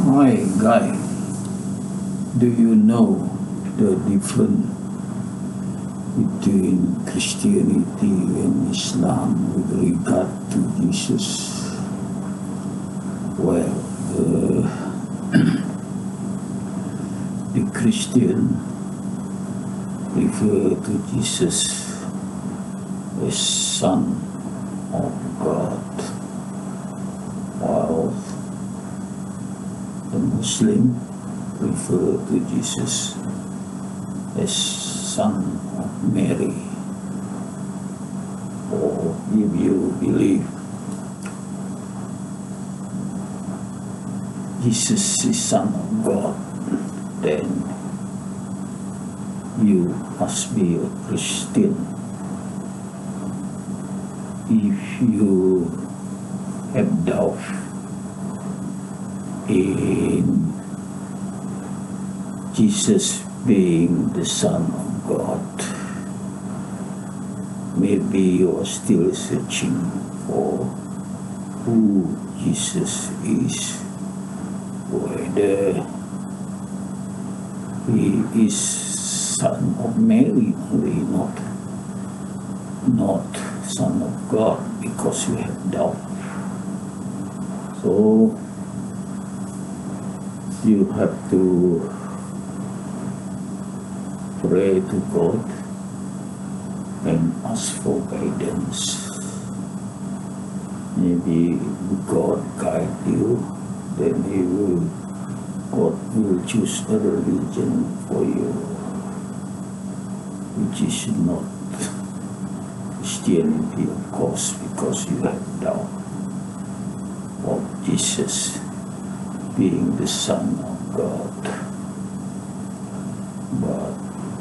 Hi, Guy. Do you know the difference between Christianity and Islam with regard to Jesus? Well, the Christian refer to Jesus as Son of God, while the Muslim refer to Jesus as Son of Mary. Or if you believe Jesus is Son of God, then you must be a Christian. If you have doubt in Jesus being the Son of God, maybe you are still searching for who Jesus is, whether he is Son of Mary only, not Son of God, because you have doubt. So you have to pray to God and ask for guidance. Maybe God guide you, then God will choose a religion for you, which is not Christianity, of course, because you have doubt of Jesus being the Son of God. But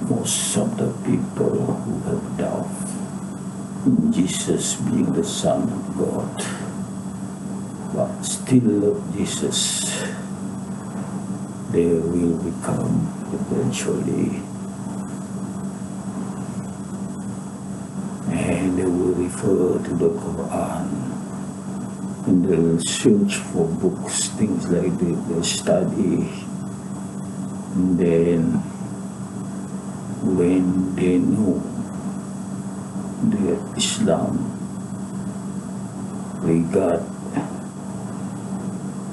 most of the people who have doubt in Jesus being the Son of God, but still love Jesus, they will become eventually, and they will refer to the Quran, and they will search for books, things like that, they study, and then when they know that Islam regard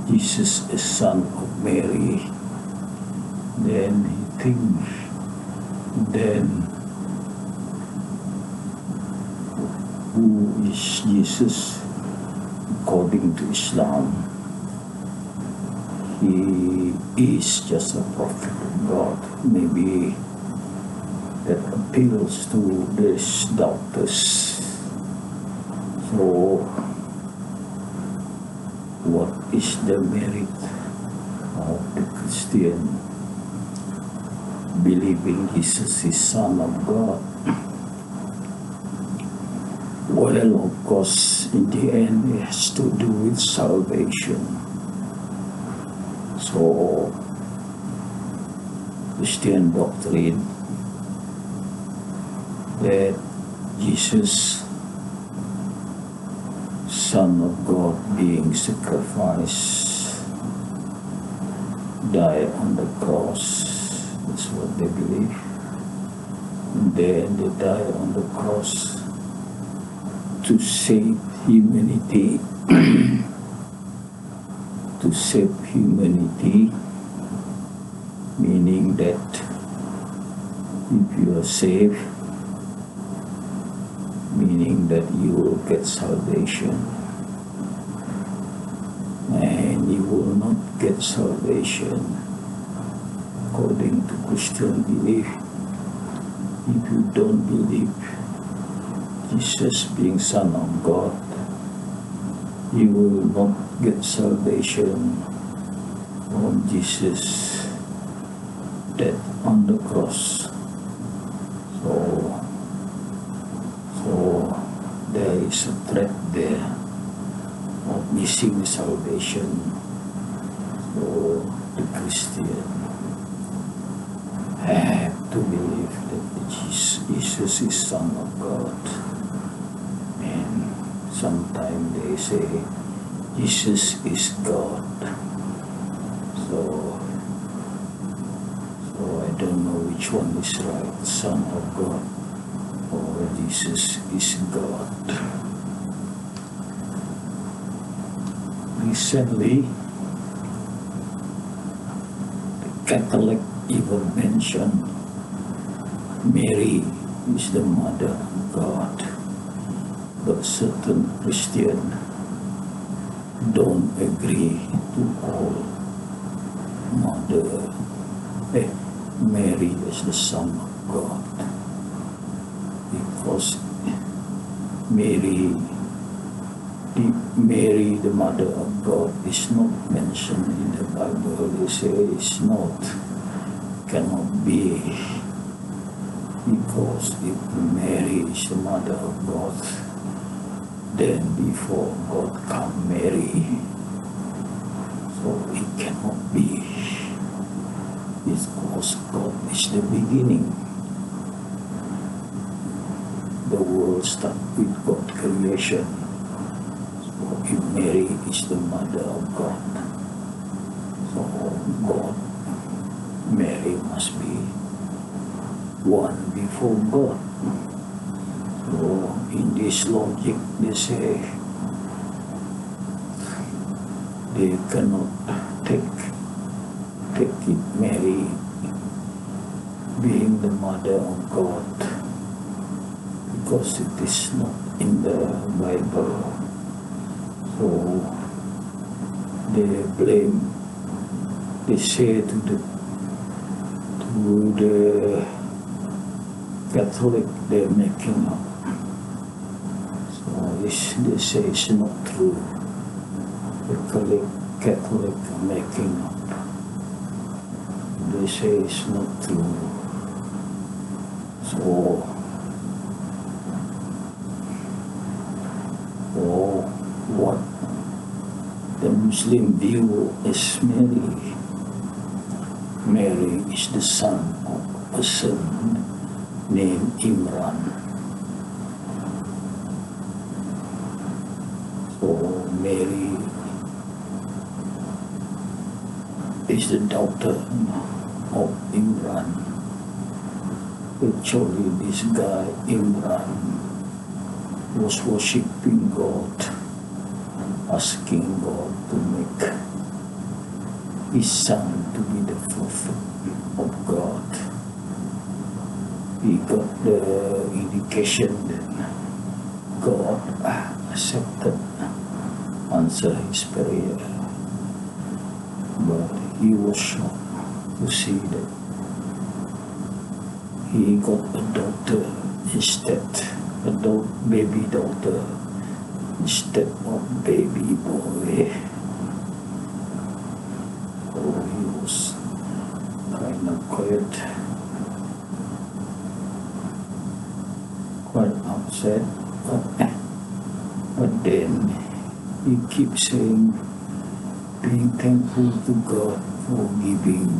Jesus as Son of Mary, then he thinks, then who is Jesus according to Islam? He is just a prophet of God. Maybe that appeals to these doubters. So what is the merit of the Christian believing Jesus is Son of God? Well, of course, in the end, it has to do with salvation. So, Christian doctrine that Jesus, Son of God, being sacrificed, died on the cross. That's what they believe. And then they died on the cross to save humanity. To save humanity, meaning that if you are saved, meaning that you will get salvation, and you will not get salvation according to Christian belief if you don't believe Jesus being Son of God. You will not get salvation from Jesus' death on the cross. So there is a threat there of missing salvation for the Christian. Have to believe that Jesus is Son of God. And sometimes they say Jesus is God. So which one is right, the Son of God or Jesus is God. Recently, the Catholic even mentioned Mary is the mother of God, but certain Christians don't agree to all Mary is the Son of God, because Mary, the mother of God, is not mentioned in the Bible. They say it's not, cannot be, because if Mary is the mother of God, then before God come Mary, so it cannot be, because God is the beginning. The world starts with God creation. So if Mary is the mother of God, so God, Mary must be one before God. So in this logic, they say they cannot take it Mary being the mother of God, because it is not in the Bible. So they blame, they say to the Catholic, they're making up. So they say it's not true. The Catholic are making up. They say it's not true. So what the Muslim view is Mary. Mary is the son of a person named Imran. So Mary is the daughter of Imran. Actually, this guy Imran was worshipping God, asking God to make his son to be the prophet of God. He got the indication that God accepted, answered his prayer. But he was shocked to see that he got a daughter instead, baby daughter instead of baby boy. Oh, he was kind of quite upset, but then he keeps saying, being thankful to God for giving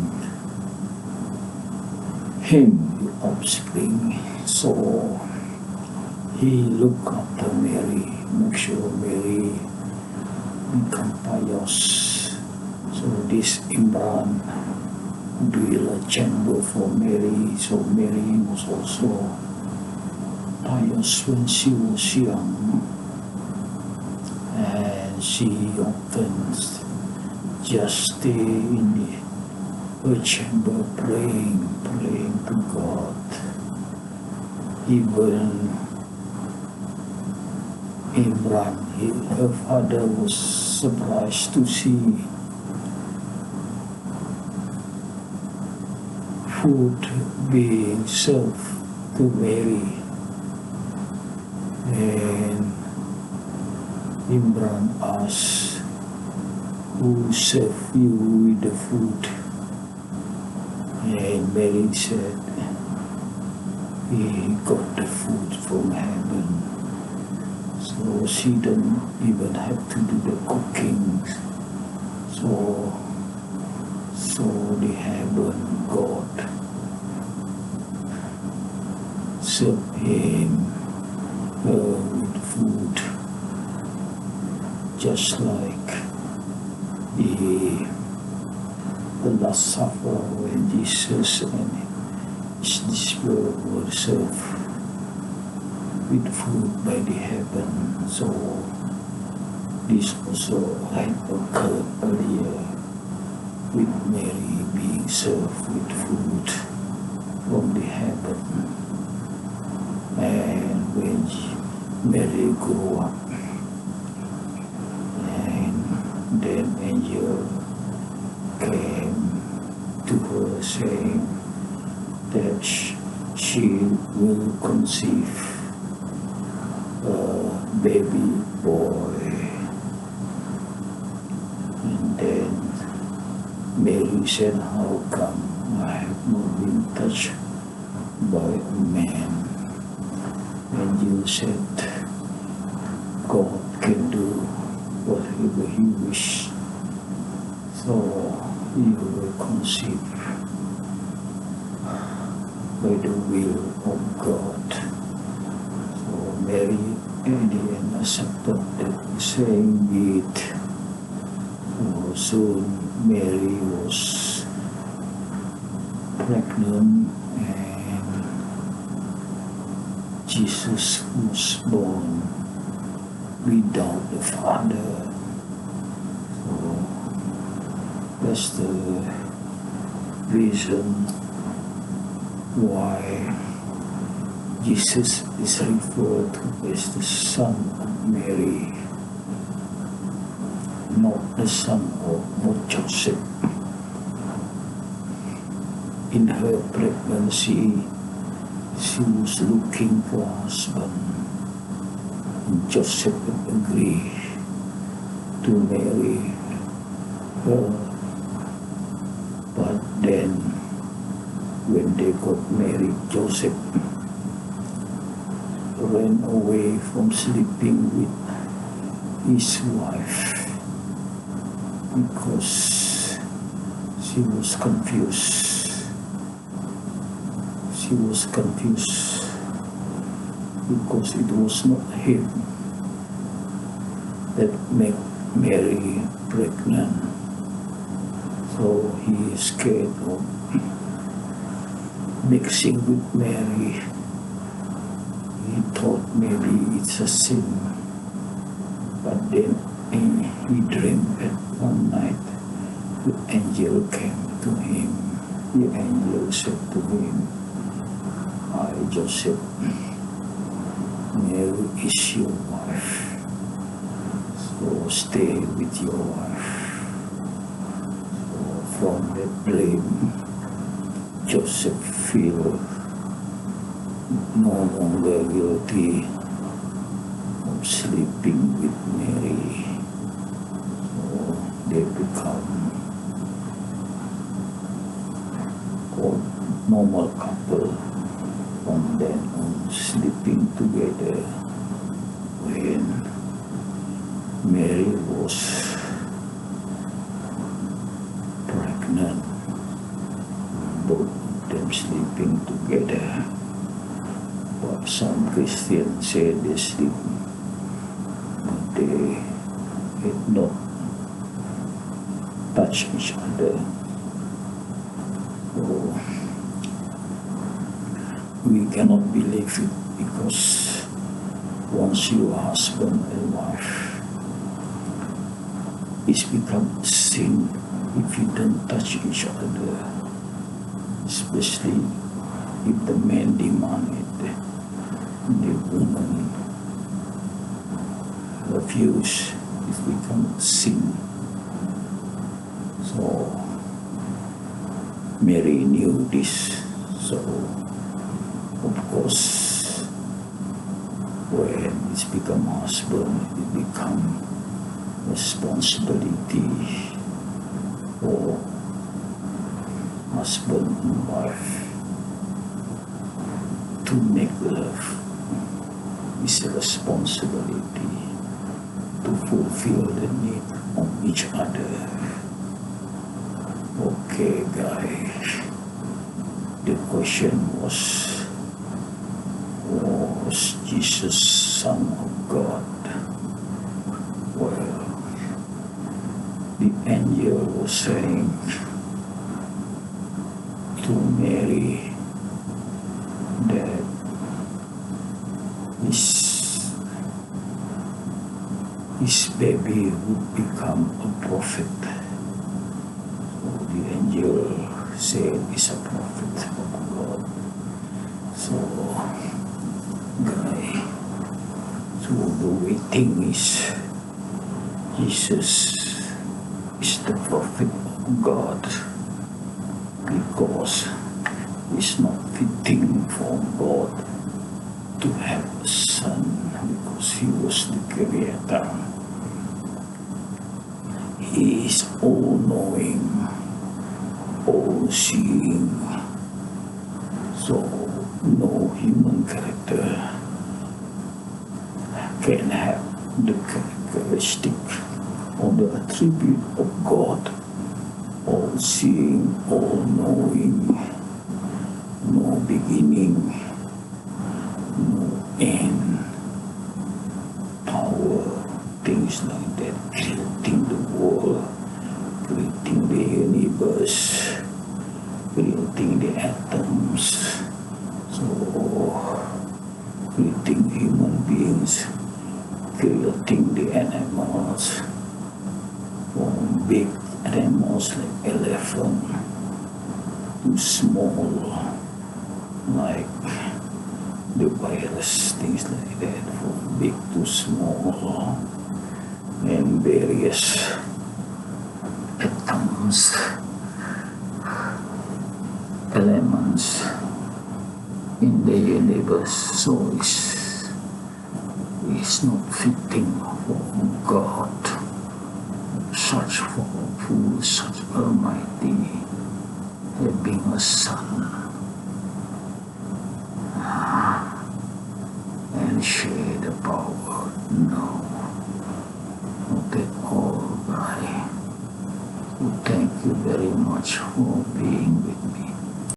him the offspring. So he looked after Mary, make sure Mary become pious. So this Imran built a chamber for Mary, so Mary was also pious when she was young, and she often just stay in her chamber praying to God. Even Imran, her father, was surprised to see food being served to Mary, and Imran asked, who served you with the food? And Mary said, he got the food from heaven. So she don't even have to do the cooking. So the heaven God served him with food, just like the Last Supper when Jesus and this world were served with food by the heaven. So this also had occurred earlier with Mary being served with food from the heaven. And when Mary grew up, and then angel came to her saying that she will conceive a baby boy. And then Mary said, how come I have not been touched by a man? Angel said, God can do whatever he wishes. So you will conceive by the will of God. So Mary in the end accepted that saying it. So soon Mary was pregnant and Jesus was born without the Father. So that's the reason why Jesus is referred to as the Son of Mary, not the son of Joseph. In her pregnancy, she was looking for a husband, and Joseph agreed to marry her. But then, when they got married, Joseph ran away from sleeping with his wife because she was confused. She was confused because it was not him that made Mary pregnant. So he is scared of mixing with Mary. He thought maybe it's a sin. But then he dreamed that one night the angel came to him. The angel said to him, I, Joseph, Mary is your wife, so stay with your wife. So from that dream, Joseph feel no longer guilty of sleeping with Mary. So they become a normal couple. From then on, sleeping together. When Mary was pregnant, both of them sleeping together. But some Christians say they sleep, but they had not touched each other. So we cannot believe it, because once you are husband and wife, it's become sin if you don't touch each other, especially if the man demand it, the woman refuse, it becomes sin. So Mary knew this, so of course, when it's become husband, it become responsibility for husband and wife to make love. It's a responsibility to fulfill the need of each other. Okay, guys. The question was Jesus Son of God? Well, the angel was saying to Mary baby would become a prophet. So the angel said is a prophet of God. So the waiting is Jesus is the prophet of God, because it's not fitting for God to have a son, because he was the creator. He is all-knowing, all-seeing, so no human character can have the characteristic or the attribute of God, all-seeing, all-knowing, no beginning, no end, power, things like that, creating the world, creating the universe, creating the atoms, so creating human beings, creating the animals, from big animals like elephant to small like the virus, things like that, from big to small, and various atoms, elements in the universe. So it's not fitting for God, such powerful, such almighty, having a son and share the power. No, not at all, guy. So thank you very much for being with me.